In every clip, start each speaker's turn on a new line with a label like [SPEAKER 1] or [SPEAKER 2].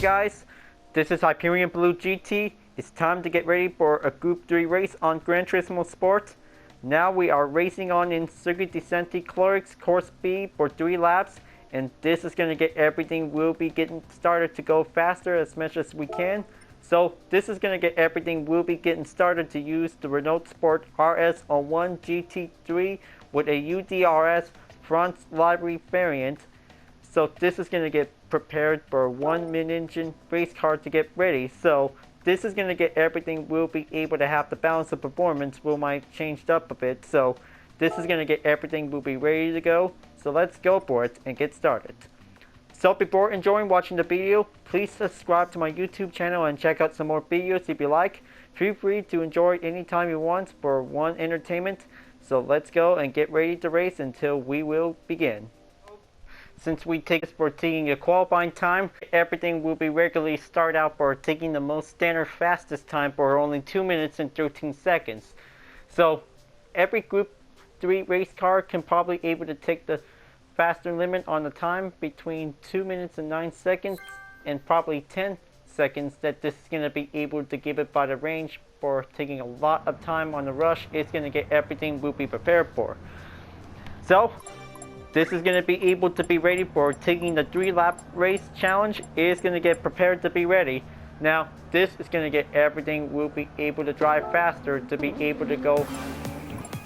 [SPEAKER 1] guys, this is Hyperion-Blue-GT. It's time to get ready for a Group 3 race on Gran Turismo Sport. Now we are racing on in Circuit de Sainte Croix course B for 3 laps, and this is going to get everything. We'll be getting started to go faster as much as we can. So this is going to get everything. We'll be getting started to use the Renault Sport RS01 GT3 with a U.D.R.S Livery variant. So this is going to get prepared for 1 mid-engine race car to get ready. So this is going to get everything. We'll be able to have the balance of performance will might changed up a bit. So this is going to get everything. We'll be ready to go. So let's go for it and get started. So before enjoying watching the video, please subscribe to my YouTube channel and check out some more videos if you like. Feel free to enjoy anytime you want for one entertainment. So let's go and get ready to race until we will begin. Since we take this for taking a qualifying time, everything will be regularly start out for taking the most standard fastest time for only 2 minutes and 13 seconds. So every Group 3 race car can probably able to take the faster limit on the time between 2 minutes and 9 seconds and probably 10 seconds that this is going to be able to give it by the range for taking a lot of time on the rush. It's going to get everything we'll be prepared for. So this is going to be able to be ready for taking the 3-lap race challenge. It's going to get prepared to be ready. Now this is going to get everything. We'll be able to drive faster to be able to go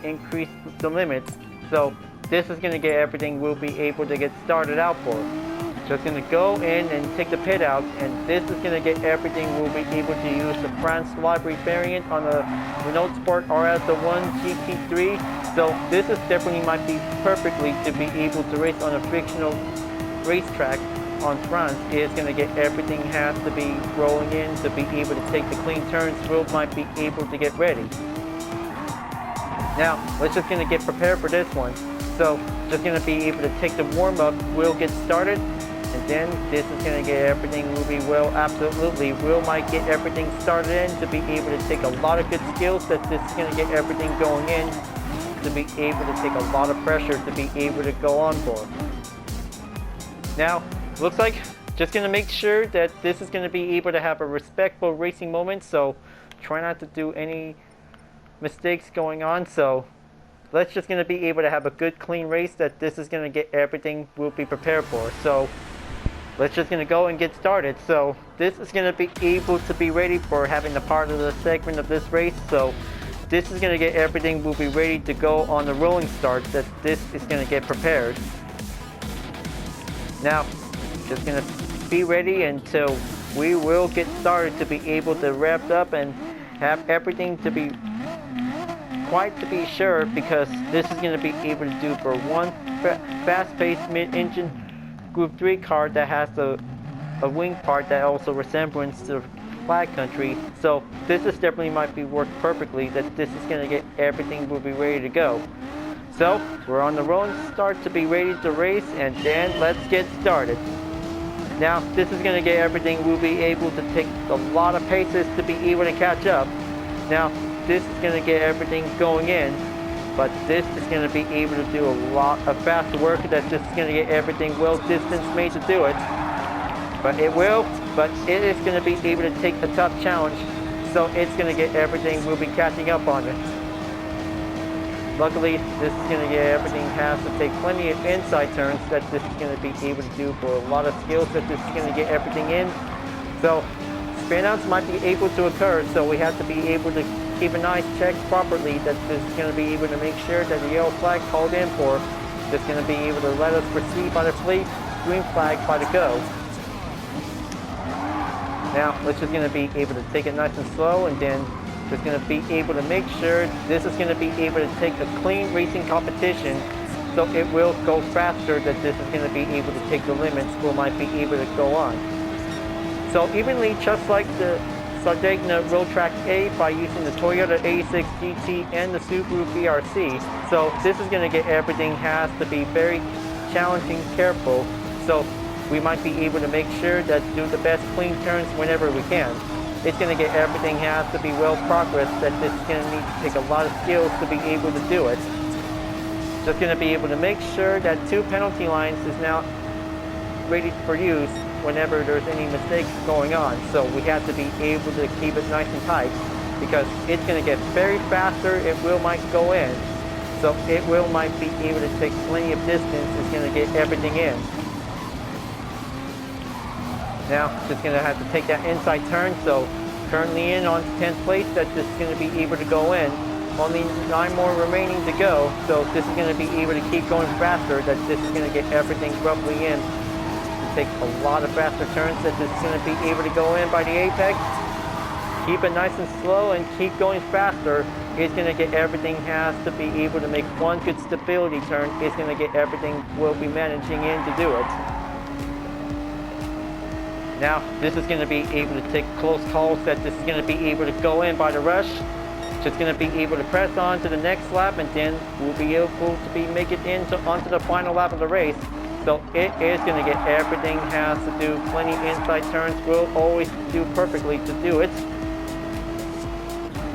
[SPEAKER 1] increase the limits. So this is going to get everything. We'll be able to get started out for. Just going to go in and take the pit out, and this is going to get everything. We'll be able to use the France Livery variant on the Renault Sport RS01 GT3. So this is definitely might be perfectly to be able to race on a fictional racetrack on France. It's going to get everything. Has to be rolling in to be able to take the clean turns. We'll might be able to get ready. Now let's just going to get prepared for this one. So just going to be able to take the warm-up. We'll get started. And then this is going to get everything moving well. Absolutely, Will might get everything started in to be able to take a lot of good skills. That this is going to get everything going in to be able to take a lot of pressure to be able to go on for. Now, looks like just going to make sure that this is going to be able to have a respectful racing moment. So try not to do any mistakes going on. So let's just going to be able to have a good clean race. That this is going to get everything we'll be prepared for. So let's just going to go and get started. So this is going to be able to be ready for having the part of the segment of this race. So this is going to get everything. We'll be ready to go on the rolling start. That this is going to get prepared. Now just going to be ready until we will get started to be able to wrap up and have everything to be quite to be sure, because this is going to be able to do for one fast-paced mid-engine Group 3 car that has a wing part that also resembles the flag country. So this is definitely might be worked perfectly. That this is going to get everything. Will be ready to go. So we're on the rolling start to be ready to race, and then let's get started. Now this is going to get everything. We'll be able to take a lot of paces to be able to catch up. Now this is going to get everything going in, but this is going to be able to do a lot of fast work. That this is going to get everything well distance made to do it. But it is going to be able to take a tough challenge. So it's going to get everything. We'll be catching up on it. Luckily, this is going to get everything. Has to take plenty of inside turns. That this is going to be able to do for a lot of skills. That this is going to get everything in. So spin-outs might be able to occur. So we have to be able to keep an eye checked properly. That this is going to be able to make sure that the yellow flag called in for is going to be able to let us proceed by the fleet. Green flag by the go. Now let's just going to be able to take it nice and slow, and then just going to be able to make sure this is going to be able to take a clean racing competition. So it will go faster. That this is going to be able to take the limits. We might be able to go on. So evenly, just like the Sardinia Racetrack A, by using the Toyota 86 GT and the Subaru BRC. So this is going to get everything. Has to be very challenging, careful. So we might be able to make sure that do the best clean turns whenever we can. It's going to get everything. Has to be well progressed. That this is going to need to take a lot of skills to be able to do it. Just going to be able to make sure that 2 penalty lines is now ready for use whenever there's any mistakes going on. So we have to be able to keep it nice and tight because it's going to get very faster. It will might go in. So it will might be able to take plenty of distance. It's going to get everything in. Now just going to have to take that inside turn. So currently in on 10th place. That's just going to be able to go in. Only 9 more remaining to go. So this is going to be able to keep going faster. That this is going to get everything roughly in. It takes a lot of faster turns. That this is going to be able to go in by the apex. Keep it nice and slow and keep going faster. It's going to get everything has to be able to make one good stability turn. It's going to get everything we'll be managing in to do it. Now this is going to be able to take close calls. That this is going to be able to go in by the rush. Just going to be able to press on to the next lap, and then we'll be able to make it onto the final lap of the race. So it is going to get everything has to do plenty inside turns. We'll always do perfectly to do it.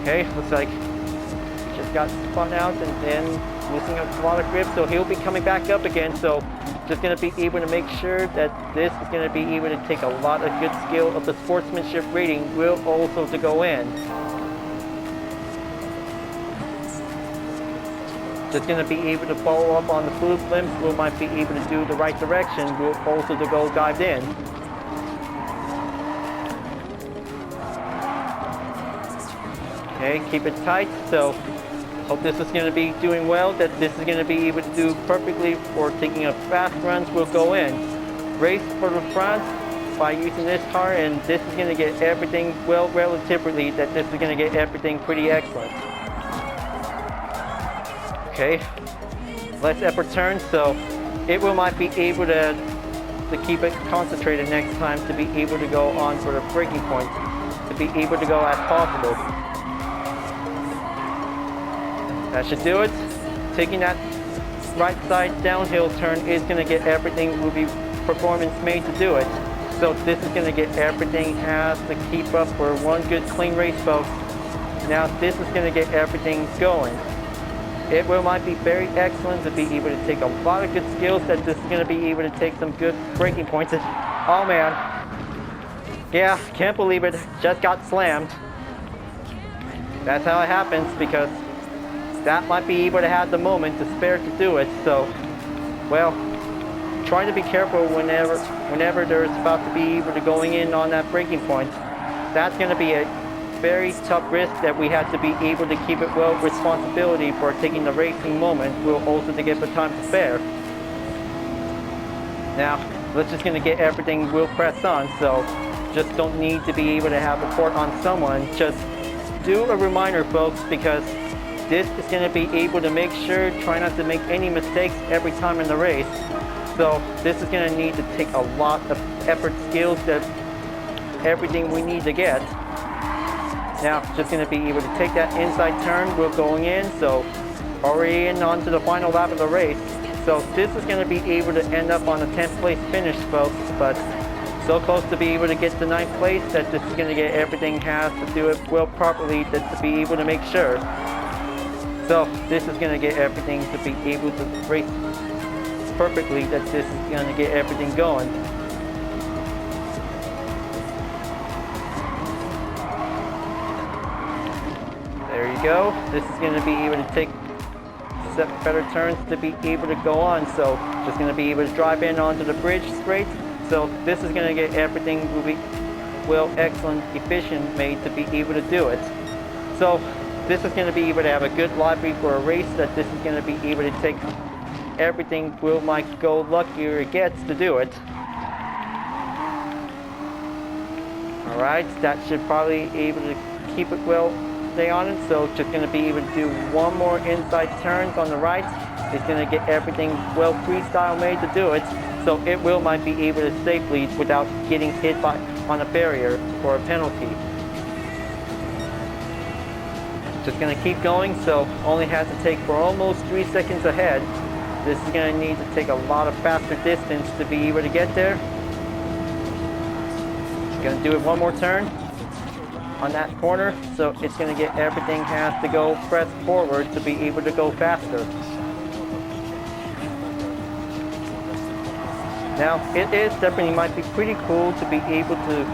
[SPEAKER 1] Okay, looks like he just got spun out and then losing a lot of grip. So he'll be coming back up again. So just going to be able to make sure that this is going to be able to take a lot of good skill of the sportsmanship rating will also to go in. Just going to be able to follow up on the fluid blimps. We might be able to do the right direction. We'll also to go dived in. Okay, keep it tight. So hope this is going to be doing well. That this is going to be able to do perfectly for taking a fast runs. Will go in. Race for the front by using this car, and this is going to get everything well relatively. That this is going to get everything pretty excellent. Okay, less effort turn, so it will might be able to keep it concentrated next time to be able to go on for the braking point, to be able to go as possible. That should do it. Taking that right side downhill turn is going to get everything will be performance made to do it. So this is going to get everything has to keep up for one good clean race, folks. Now this is going to get everything going. It will might be very excellent to be able to take a lot of good skills. That this is going to be able to take some good braking points. Oh man, yeah, can't believe it, just got slammed. That's how it happens, because that might be able to have the moment to spare to do it. So, well, trying to be careful whenever there's about to be able to going in on that braking point. That's going to be a very tough risk that we have to be able to keep it well responsibility for taking the racing moment. We'll also to get the time to spare. Now let's just going to get everything we'll press on. So just don't need to be able to have a port on someone. Just do a reminder, folks, because this is going to be able to make sure, try not to make any mistakes every time in the race. So this is going to need to take a lot of effort, skills, that everything we need to get. Now, just going to be able to take that inside turn. We're going in, so already in onto the final lap of the race. So this is going to be able to end up on a 10th place finish, folks, but so close to be able to get to 9th place that this is going to get everything has to do it well properly, that to be able to make sure. So this is going to get everything to be able to race perfectly, that this is going to get everything going. There you go. This is going to be able to take better turns to be able to go on. So just going to be able to drive in onto the bridge straight. So this is going to get everything will be well, excellent, efficient made to be able to do it. So this is going to be able to have a good library for a race, that this is going to be able to take everything will might go luckier it gets to do it. Alright, that should probably be able to keep it well stay on it. So just going to be able to do one more inside turns on the right. It's going to get everything well freestyle made to do it. So it will might be able to safely without getting hit by on a barrier or a penalty. Just going to keep going, so only has to take for almost 3 seconds ahead. This is going to need to take a lot of faster distance to be able to get there. Going to do it one more turn on that corner, so it's going to get everything has to go press forward to be able to go faster. Now, it is definitely might be pretty cool to be able to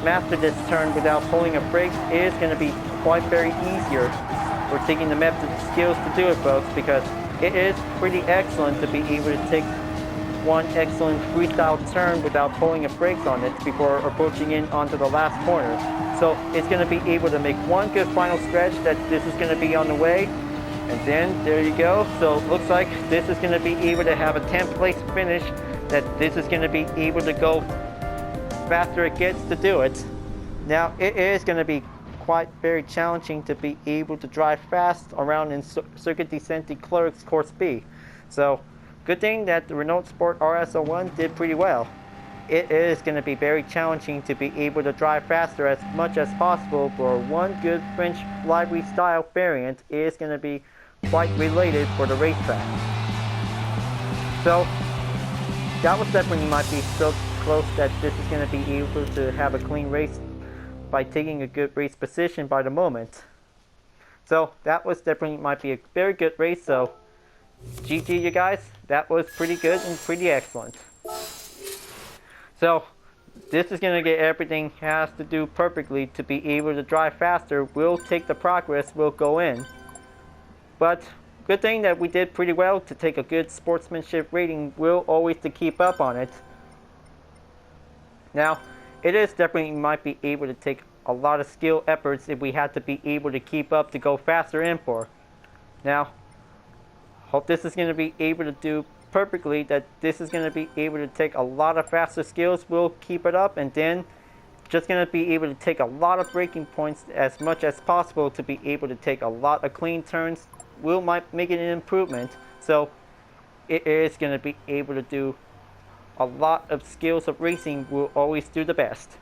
[SPEAKER 1] master this turn without pulling a brake. It is going to be quite very easier for taking the method skills to do it, folks, because it is pretty excellent to be able to take one excellent freestyle turn without pulling a brakes on it before approaching in onto the last corner. So it's going to be able to make one good final stretch that this is going to be on the way. And then there you go. So it looks like this is going to be able to have a 10th place finish, that this is going to be able to go faster it gets to do it. Now it is going to be quite very challenging to be able to drive fast around in Circuit de Sainte Cleric's Course B. So good thing that the Renault Sport RS01 did pretty well. It is going to be very challenging to be able to drive faster as much as possible, for one good French livery style variant is going to be quite related for the racetrack. So that was definitely might be so close that this is going to be able to have a clean race by taking a good race position by the moment. So that was definitely might be a very good race. So GG you guys, that was pretty good and pretty excellent. So this is going to get everything has to do perfectly to be able to drive faster. We'll take the progress, we'll go in. But good thing that we did pretty well to take a good sportsmanship rating. We'll always to keep up on it. Now it is definitely might be able to take a lot of skill efforts if we had to be able to keep up to go faster in for. Now hope this is going to be able to do perfectly, that this is going to be able to take a lot of faster skills. We'll keep it up, and then just going to be able to take a lot of braking points as much as possible to be able to take a lot of clean turns. We'll might make it an improvement. So it is going to be able to do a lot of skills of racing. We'll always do the best.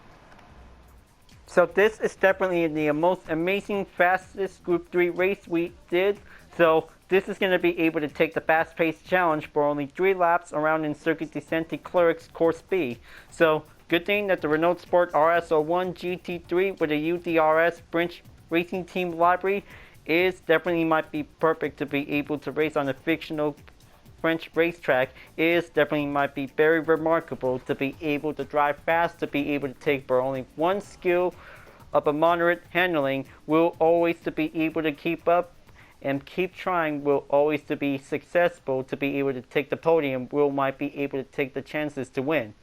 [SPEAKER 1] So this is definitely the most amazing fastest Group 3 race we did. So this is going to be able to take the fast-paced challenge for only 3 laps around in Circuit de Sainte Cleric's Course B. So good thing that the Renault Sport RS01 GT3 with a U.D.R.S French racing team livery is definitely might be perfect to be able to race on a fictional French racetrack. Is definitely might be very remarkable to be able to drive fast, to be able to take for only one skill of a moderate handling. Will always to be able to keep up and keep trying. Will always to be successful to be able to take the podium. Will might be able to take the chances to win.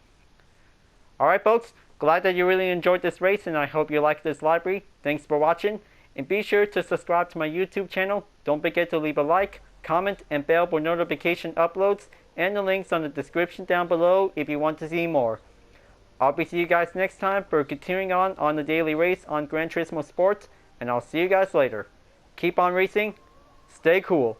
[SPEAKER 1] Alright folks, glad that you really enjoyed this race, and I hope you liked this library. Thanks for watching, and be sure to subscribe to my YouTube channel. Don't forget to leave a like, comment, and bell for notification uploads, and the links on the description down below if you want to see more. I'll be see you guys next time for continuing on the daily race on Gran Turismo Sport, and I'll see you guys later. Keep on racing. Stay cool.